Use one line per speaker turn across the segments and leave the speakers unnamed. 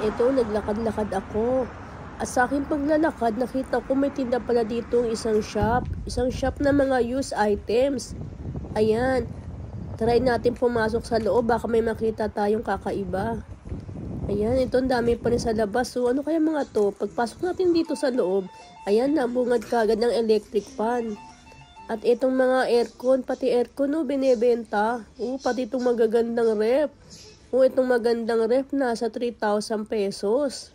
Ito, naglakad-lakad ako. At sa aking paglalakad, nakita ko may tinda pala dito isang shop. Isang shop na mga used items. Ayan. Try natin pumasok sa loob. Baka may makita tayong kakaiba. Ayan, ito ang dami pa rin sa labas. So, ano kaya mga to? Pagpasok natin dito sa loob, ayan, nabungad kagad ng electric fan. At itong mga aircon, pati aircon, binebenta. Pati itong magagandang ref. Itong magandang ref, nasa 3,000 pesos.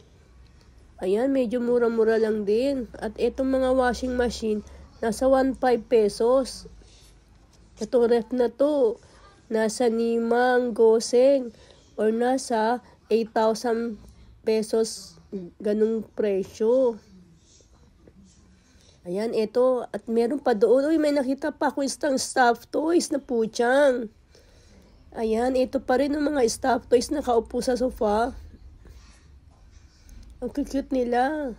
Ayan, medyo mura-mura lang din. At itong mga washing machine, nasa 1,500 pesos. Itong ref na to, nasa Nimang Goseng, or nasa 8,000 pesos, ganung presyo. Ayan, ito. At meron pa doon. May nakita pa ako isang stuffed toys na putyang. Ayan, ito pa rin yung mga stuffed toys na nakaupo sa sofa. Ang cute nila.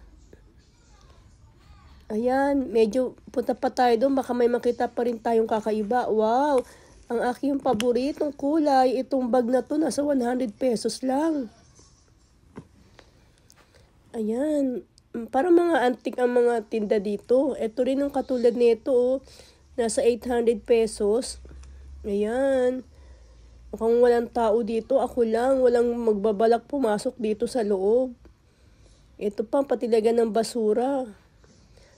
Ayan, medyo punta pa tayo doon. Baka may makita pa rin tayong kakaiba. Wow! Ang aking paboritong kulay, itong bag na to, nasa 100 pesos lang. Ayan. Para mga antik ang mga tinda dito. Ito rin yung katulad nito, nasa 800 pesos. Ayan. Mukhang walang tao dito. Ako lang, walang magbabalak pumasok dito sa loob. Ito pa, patilagan ng basura.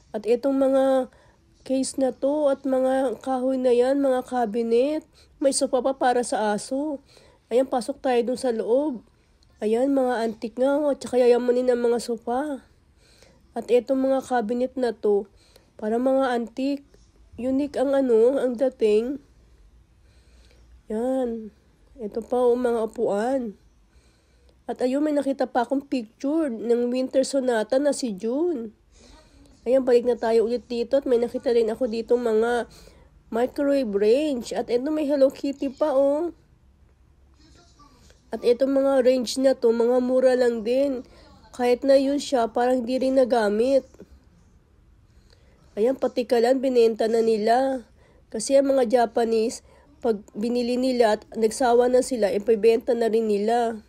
At itong mga case na to at mga kahoy na yan, mga cabinet. May sofa pa para sa aso. Ayan, pasok tayo dun sa loob. Ayan, mga antik nga. At saka yayamanin ang mga sofa. At itong mga cabinet na to, para mga antik. Unique ang ang dating. Yan. Ito pa mga upuan. At ayun, may nakita pa akong picture ng Winter Sonata na si June. Ayan, balik na tayo ulit dito. At may nakita rin ako dito mga microwave range. At ito may Hello Kitty pa, At itong mga range na to, mga mura lang din. Kahit na yun siya, parang di rin nagamit. Ayan, pati kalan, binenta na nila. Kasi ang mga Japanese, pag binili nila at nagsawa na sila, ipibenta na rin nila.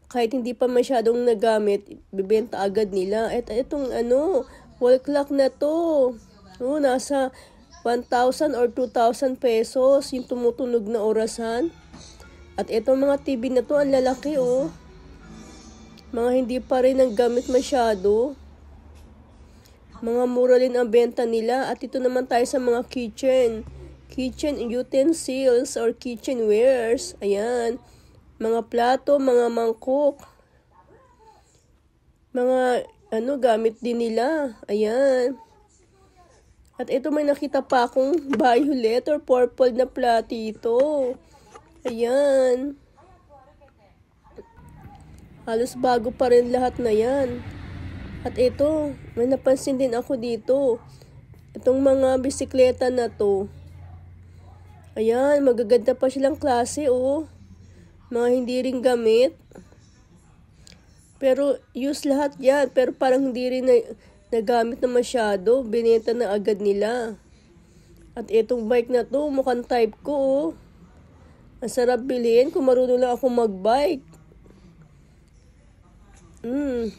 Kahit hindi pa masyadong nagamit, bibenta agad nila. At itong wall clock na to. Nasa 1,000 or 2,000 pesos yung tumutunog na orasan. At itong mga TV na to, ang lalaki, Mga hindi pa rin naggamit masyado. Mga mura rin ang benta nila. At ito naman tayo sa mga kitchen utensils or kitchenwares. Ayan. Mga plato, mga mangkok. Mga gamit din nila. Ayan. At ito may nakita pa akong violet or purple na platito. Ayan. Halos bago pa rin lahat na yan. At ito, may napansin din ako dito. Itong mga bisikleta na to. Ayan, magaganda pa silang klase, Mga hindi rin gamit. Pero use lahat yan. Pero parang hindi rin nagamit na masyado. Binenta na agad nila. At itong bike na to, mukhang type ko, Ang sarap bilhin kung marunong lang ako magbike.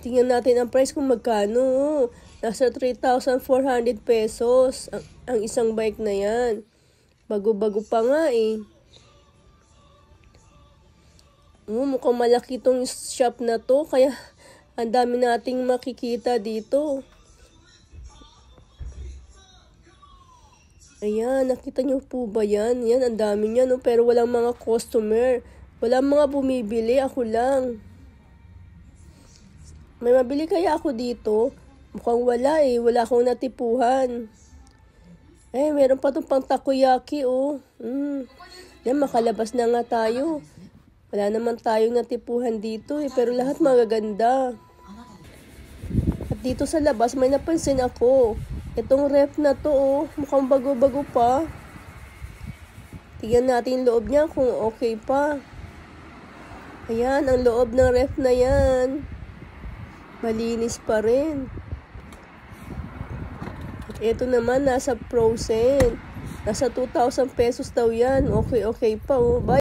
Tingnan natin ang price kung magkano. Nasa 3,400 pesos ang isang bike na yan. Bago-bago pa nga mukhang malaki tong shop na to. Kaya ang dami nating makikita dito. Ayan, nakita nyo po ba yan? Yan, ang dami niya, Pero walang mga customer. Walang mga bumibili. Ako lang. May mabili kaya ako dito? Mukhang wala Wala akong natipuhan. Meron pa itong pang takoyaki, Yan, makalabas na nga tayo. Wala naman tayong natipuhan dito, Pero lahat magaganda. At dito sa labas, may napansin ako. Itong ref na to, mukhang bago-bago pa. Tignan natin yung loob niya kung okay pa. Ayan, ang loob ng ref na yan. Malinis pa rin. At ito naman, nasa frozen. Nasa 2,000 pesos daw yan. Okay pa, Bye.